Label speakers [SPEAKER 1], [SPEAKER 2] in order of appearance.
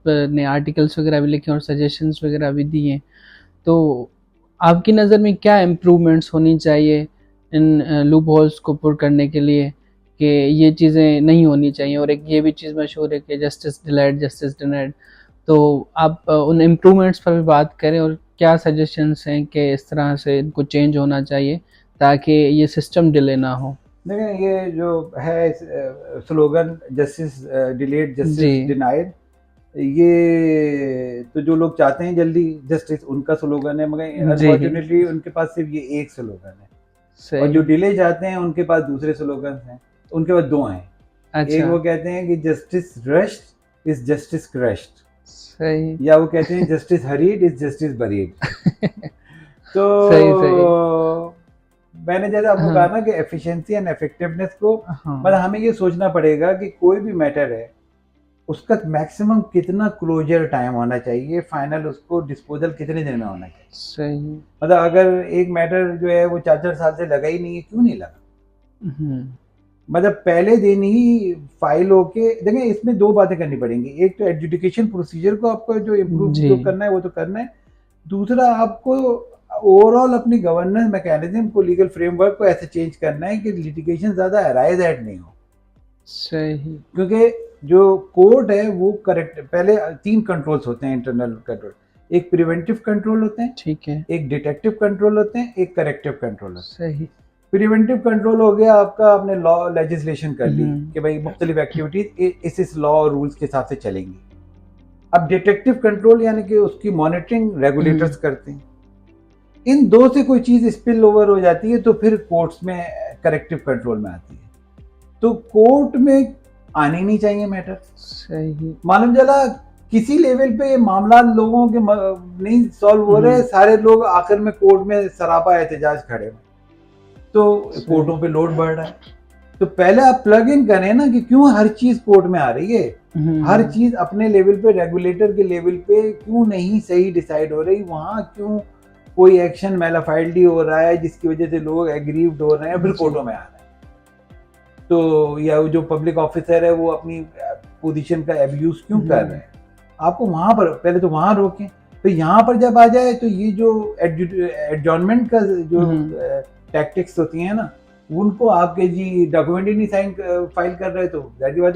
[SPEAKER 1] आपने आर्टिकल्स वगैरह भी लिखे और सजेशंस वगैरह भी दिए। तो आपकी नज़र में क्या इम्प्रूवमेंट्स होनी चाहिए इन लूप होल्स को पुर करने के लिए कि ये चीज़ें नहीं होनी चाहिए? और एक ये भी चीज़ मशहूर है कि जस्टिस डिलाइड जस्टिस डिनाइड। तो आप उन इम्प्रूवमेंट्स पर भी बात करें और क्या सजेशंस हैं कि इस तरह से इनको चेंज होना चाहिए ताकि ये सिस्टम डिले ना हो।
[SPEAKER 2] देखिए, ये जो है स्लोगन जस्टिस डिलेड
[SPEAKER 1] जी।
[SPEAKER 2] जस्टिस डिनाइड, ये तो जो लोग चाहते हैं जल्दी जस्टिस, उनका स्लोगन है, मगर
[SPEAKER 1] जी।
[SPEAKER 2] अनफॉर्चुनेटली उनके पास सिर्फ ये एक स्लोगन है। और जो
[SPEAKER 1] सही।
[SPEAKER 2] डिले चाहते हैं उनके पास दूसरे स्लोगन हैं। उनके पास दो हैं। एक
[SPEAKER 1] अच्छा।
[SPEAKER 2] वो कहते हैं कि justice rushed is justice crushed,
[SPEAKER 1] सही।
[SPEAKER 2] या वो कहते हैं justice hurried is justice buried. तो
[SPEAKER 1] सही, सही।
[SPEAKER 2] मैंने जैसे आपको कहा
[SPEAKER 1] हाँ,
[SPEAKER 2] ना कि एफिशिएंसी एंड इफेक्टिवनेस को, मतलब
[SPEAKER 1] हाँ।
[SPEAKER 2] हमें ये सोचना पड़ेगा कि कोई भी मैटर है उसका मैक्सिमम कितना क्लोजर टाइम होना चाहिए, फाइनल उसको डिस्पोजल कितने दिन में होना चाहिए।
[SPEAKER 1] सही।
[SPEAKER 2] मतलब अगर एक मैटर जो है वो 4-4 साल से लगा ही नहीं है, क्यों नहीं लगा?
[SPEAKER 1] हुँ।
[SPEAKER 2] मतलब पहले दिन ही फाइल होके देखिए, इसमें दो बातें करनी पड़ेंगी। एक तो एडजुडिकेशन प्रोसीजर को आपको जो इम्प्रूव
[SPEAKER 1] जी।
[SPEAKER 2] जो करना है वो तो करना है। दूसरा, आपको ओवरऑल अपनी गवर्नेंस मैकेनिज्म को, लीगल फ्रेमवर्क को ऐसे चेंज करना है कि लिटिगेशन ज़्यादा अराइज एट नहीं हो।
[SPEAKER 1] सही।
[SPEAKER 2] क्योंकि जो कोर्ट है वो करेक्ट, पहले 3 कंट्रोल्स होते हैं इंटरनल कंट्रोल। एक प्रिवेंटिव कंट्रोल होते हैं,
[SPEAKER 1] ठीक है।
[SPEAKER 2] एक डिटेक्टिव कंट्रोल होते हैं, एक करेक्टिव कंट्रोल होते हैं।
[SPEAKER 1] सही।
[SPEAKER 2] प्रिवेंटिव कंट्रोल हो गया आपका, आपने लॉ लेजिस्लेशन कर ली
[SPEAKER 1] हुँ।
[SPEAKER 2] कि भाई मुख्तलिफ एक्टिविटीज इस लॉ और रूल्स के हिसाब से चलेंगी। अब डिटेक्टिव कंट्रोल यानी कि उसकी मॉनिटरिंग रेगुलेटर्स
[SPEAKER 1] हुँ।
[SPEAKER 2] करते हैं। इन दो से कोई चीज स्पिल ओवर हो जाती है तो फिर कोर्ट्स में करेक्टिव कंट्रोल में आती है। तो कोर्ट में आने नहीं चाहिए मैटर।
[SPEAKER 1] सही।
[SPEAKER 2] मालूम चला किसी लेवल पे ये मामला लोगों के नहीं सॉल्व हो रहे,
[SPEAKER 1] हुँ।
[SPEAKER 2] सारे लोग आखिर में कोर्ट में सरापा एहतजाज खड़े हुए, तो
[SPEAKER 1] सही।
[SPEAKER 2] कोर्टों पे लोड बढ़ रहा है। तो पहले आप प्लग इन करें ना कि क्यों हर चीज कोर्ट में आ रही है। हर
[SPEAKER 1] हुँ।
[SPEAKER 2] चीज अपने लेवल पे, रेगुलेटर के लेवल पे क्यों नहीं सही डिसाइड हो रही, वहां क्यों कोई एक्शन मैलाफाइल्डी हो रहा है जिसकी वजह से लोग एग्रीव्ड हो रहे हैं, फिर
[SPEAKER 1] जी।
[SPEAKER 2] कोर्टों में आ रहे हैं। तो या जो पब्लिक ऑफिसर है वो अपनी पोजीशन का एब्यूज क्यों कर रहे
[SPEAKER 1] हुँ।
[SPEAKER 2] हैं। आपको वहां पर पहले तो वहां रोकें। तो यहाँ पर जब आ जाए तो ये जो एडजॉर्नमेंट का जो
[SPEAKER 1] हुँ।
[SPEAKER 2] टैक्टिक्स होती हैं ना, उनको आपके जी डॉक्यूमेंट ही नहीं साइन फाइल कर रहे, तो जाहिर सी बात है